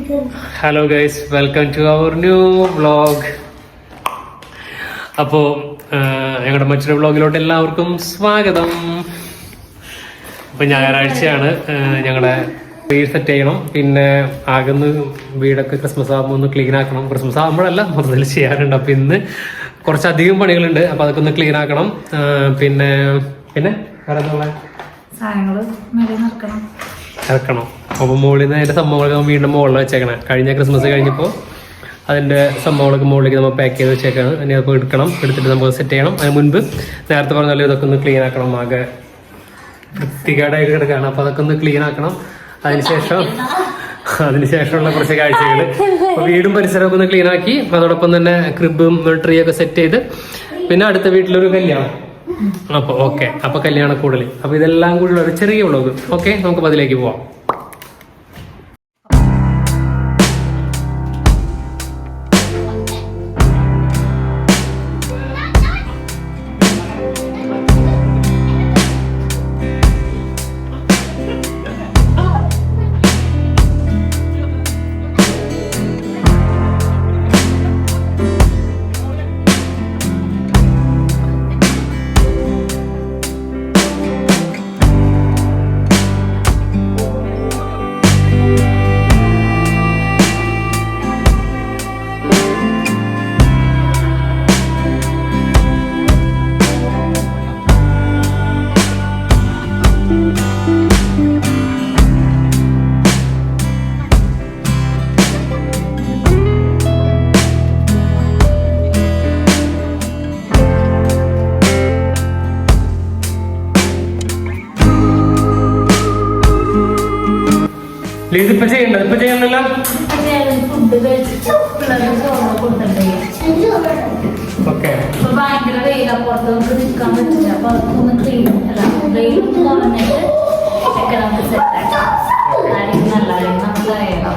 Hello guys, welcome to our new vlog. അപ്പോൾ ഞങ്ങളുടെ മറ്റൊരു വ്ളോഗിലോട്ട് എല്ലാവർക്കും സ്വാഗതം. അപ്പം ഞായറാഴ്ചയാണ്, ഞങ്ങളുടെ വീട് സെറ്റ് ചെയ്യണം. പിന്നെ ആകുന്ന വീടൊക്കെ ക്രിസ്മസ് ആകുമ്പോൾ ഒന്ന് ക്ലീൻ ആക്കണം. ക്രിസ്മസ് ആകുമ്പോഴല്ല, മൊത്തത്തിൽ ചെയ്യാറുണ്ട്. അപ്പം ഇന്ന് കുറച്ചധികം പണികളുണ്ട്. അപ്പം അതൊക്കെ ഒന്ന് ക്ലീൻ ആക്കണം. പിന്നെ പിന്നെ വേറെ എന്താ ഇറക്കണം. അപ്പോൾ മുകളിൽ നിന്ന് അതിൻ്റെ സംഭവങ്ങളൊക്കെ വീണ്ടും മുകളിൽ വെച്ചേക്കണം. കഴിഞ്ഞ ക്രിസ്മസ് കഴിഞ്ഞപ്പോൾ അതിൻ്റെ സംഭവങ്ങളൊക്കെ മുകളിലേക്ക് നമ്മൾ പാക്ക് ചെയ്ത് വെച്ചേക്കാണ്. ഇനി അപ്പോൾ എടുത്തിട്ട് നമുക്ക് സെറ്റ് ചെയ്യണം. അതിന് മുൻപ് നേരത്തെ പറഞ്ഞാലും ഇതൊക്കെ ഒന്ന് ക്ലീൻ ആക്കണം. ആകെ വൃത്തികേടായിട്ട് കിടക്കുകയാണ്. അപ്പോൾ അതൊക്കെ ഒന്ന് ക്ലീൻ ആക്കണം. അതിനുശേഷമുള്ള കുറച്ച് കാഴ്ചകൾ. അപ്പോൾ വീടും പരിസരമൊക്കെ ഒന്ന് ക്ലീൻ ആക്കി, അതോടൊപ്പം തന്നെ ക്രിബും ട്രീ ഒക്കെ സെറ്റ് ചെയ്ത്, പിന്നെ അടുത്ത വീട്ടിലൊരു കല്യാണം. അപ്പോൾ ഓക്കെ, അപ്പോൾ കല്യാണ കൂടുതൽ. അപ്പോൾ ഇതെല്ലാം കൂടി ഒരു ചെറിയ വ്ളോഗ്. ഓക്കെ, നമുക്ക് അതിലേക്ക് പോവാം. ഇപ്പൊ ചെയ്യണ്ട, ഇപ്പൊ ചെയ്യുന്നില്ല. ഓക്കെ, ഭയങ്കര വെയില, പുറത്ത് നിൽക്കാൻ പറ്റില്ല. അപ്പൊ അതൊക്കെ ഒന്ന് ക്ലീൻ വെയിൽ കുറഞ്ഞിട്ട് ഒക്കെ നമുക്ക് സെറ്റാക്കാം. ആരെങ്കിലും നല്ലതായിരിക്കും, നമുക്കറിയാം.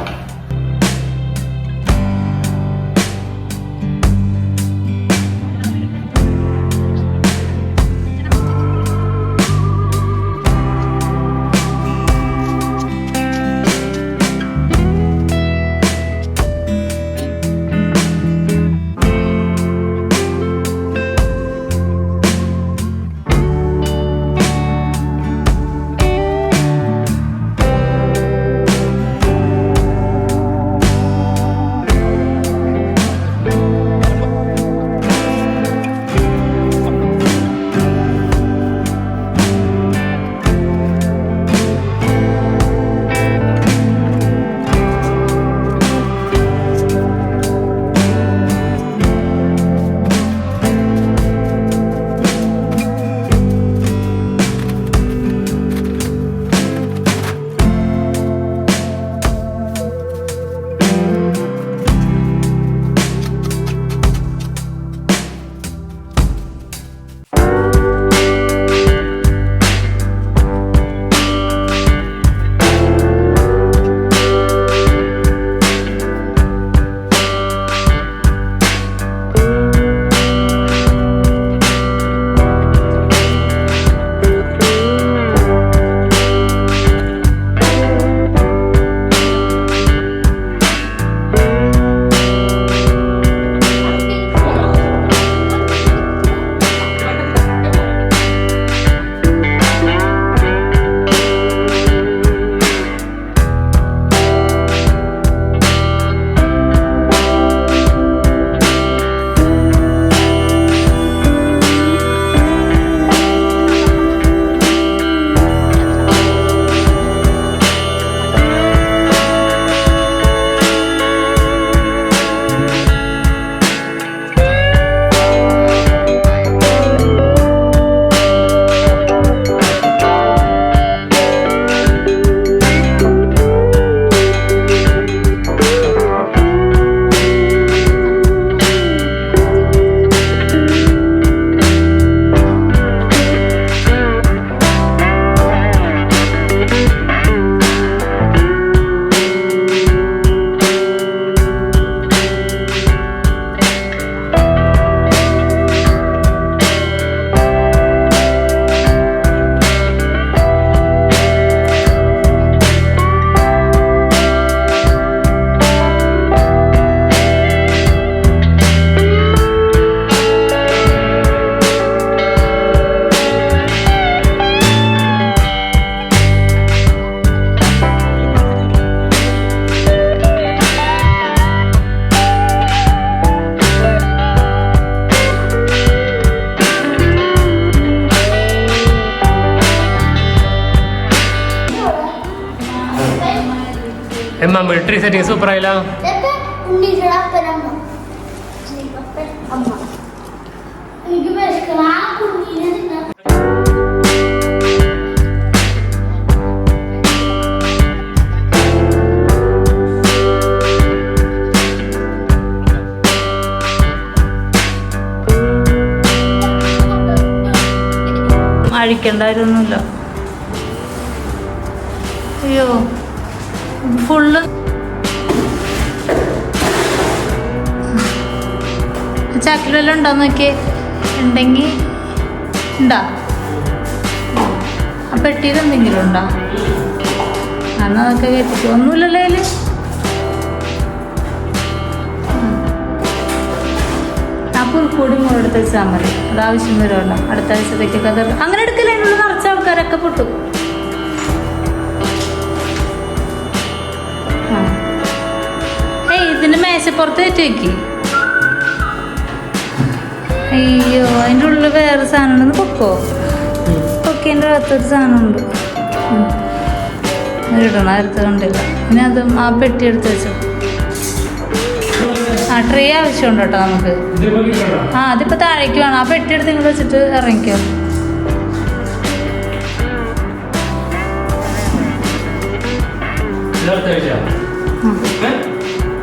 മിലിറ്ററി സെറ്റിംഗ് സൂപ്പർ ആയില്ല. അഴിക്കണ്ടായിരുന്നില്ല. അയ്യോ ഫുള്ള് ചാക്കിൽ വല്ലതും ഉണ്ടോ നോക്കിയേ. ഉണ്ടെങ്കിൽ ഉണ്ടാ ആ പെട്ടിയിൽ എന്തെങ്കിലും ഉണ്ടോ? അന്ന് അതൊക്കെ കയറ്റിട്ട് ഒന്നുമില്ലല്ലോ അതിൽ. ആ കുറുക്കൂടി മുളെടുത്ത് വെച്ചാൽ മതി. അത് ആവശ്യം വരുമല്ലോ അടുത്ത ആഴ്ചത്തേക്കൊക്കെ. അത് അങ്ങനെ എടുക്കില്ല. അതിനുള്ള നിറച്ച ആൾക്കാരൊക്കെ പൊട്ടും. ഇതിന്റെ മേശപ്പുറത്ത് കയറ്റി വെക്കി. അയ്യോ അതിൻ്റെ ഉള്ളിൽ വേറെ സാധനം ഉണ്ടെന്ന് പൊക്കോ. പൊക്കേൻ്റെ അകത്തൊരു സാധനമുണ്ട്. ഇടണം. അടുത്ത് കണ്ടില്ല. ഇനി അതും ആ പെട്ടി എടുത്ത് വെച്ചോ. ആ ട്രേ ആവശ്യമുണ്ട് കേട്ടോ നമുക്ക്. ആ അതിപ്പോൾ താഴേക്ക് വേണം. ആ പെട്ടി എടുത്ത് ഇങ്ങോട്ട് വെച്ചിട്ട് ഇറങ്ങിക്കോ.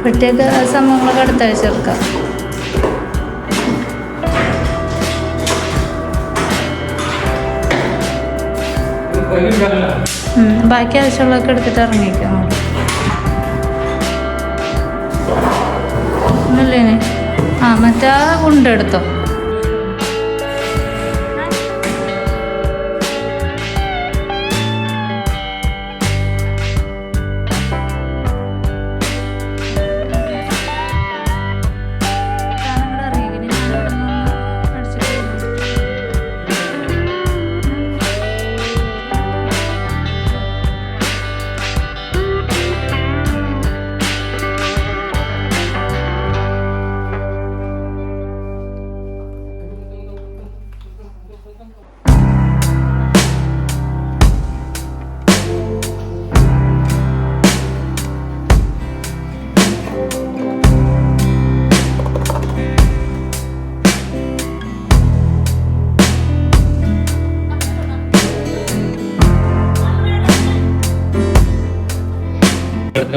പെട്ടിയൊക്കെ സംഭവങ്ങളൊക്കെ അടുത്താഴ്ച ചേർക്കാം. ബാക്കി ആവശ്യമുള്ളതൊക്കെ എടുത്തിട്ട് ഇറങ്ങിക്കാം. ഒന്നല്ലേ ആ മറ്റേ ഉണ്ടെടുത്തോ.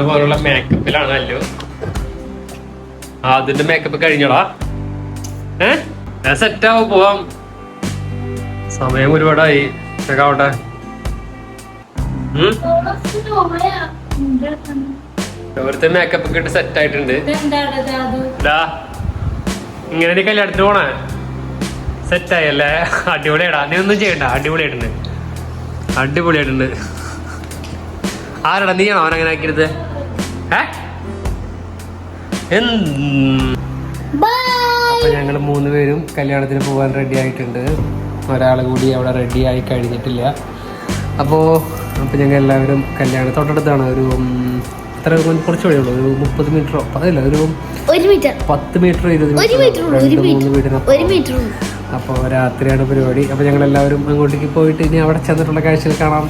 പോലുള്ള മേക്കപ്പിലാണ് അല്ലോ. അതിന്റെ മേക്കപ്പ് കഴിഞ്ഞോടാ. സെറ്റാവും. പോവാം. സമയം ഒരുപാടായി. ആവട്ടെ. ഓരോരുത്തർ മേക്കപ്പ് ഒക്കെ ഇട്ട് സെറ്റ് ആയിട്ടുണ്ട്. ഇങ്ങനെ നീ കല്യാണത്തിന് പോണേ. സെറ്റായല്ലേ? അടിപൊളിയാടാ. നീ ഒന്നും ചെയ്യണ്ട. അടിപൊളിയായിട്ടുണ്ട്. അടിപൊളിയായിട്ടുണ്ട്. ആരാടാ? നീയാണോ അവനങ്ങനെ ആക്കിയത്? അപ്പൊ ഞങ്ങള് 3 പേരും കല്യാണത്തിന് പോകാൻ റെഡി ആയിട്ടുണ്ട്. ഒരാൾ കൂടി അവിടെ റെഡി ആയി കഴിഞ്ഞിട്ടില്ല. അപ്പോൾ ഞങ്ങൾ എല്ലാവരും കല്യാണം തൊട്ടടുത്താണ്. ഒരു എത്ര കുറച്ച് വഴിയുള്ളൂ. ഒരു 30 മീറ്ററോ അതല്ല ഒരു 10 മീറ്റർ 20 മീറ്റർ. അപ്പോൾ രാത്രിയാണ് പരിപാടി. അപ്പോൾ ഞങ്ങൾ എല്ലാവരും അങ്ങോട്ടേക്ക് പോയിട്ട് ഇനി അവിടെ ചെന്നിട്ടുള്ള കാഴ്ചകൾ കാണാം.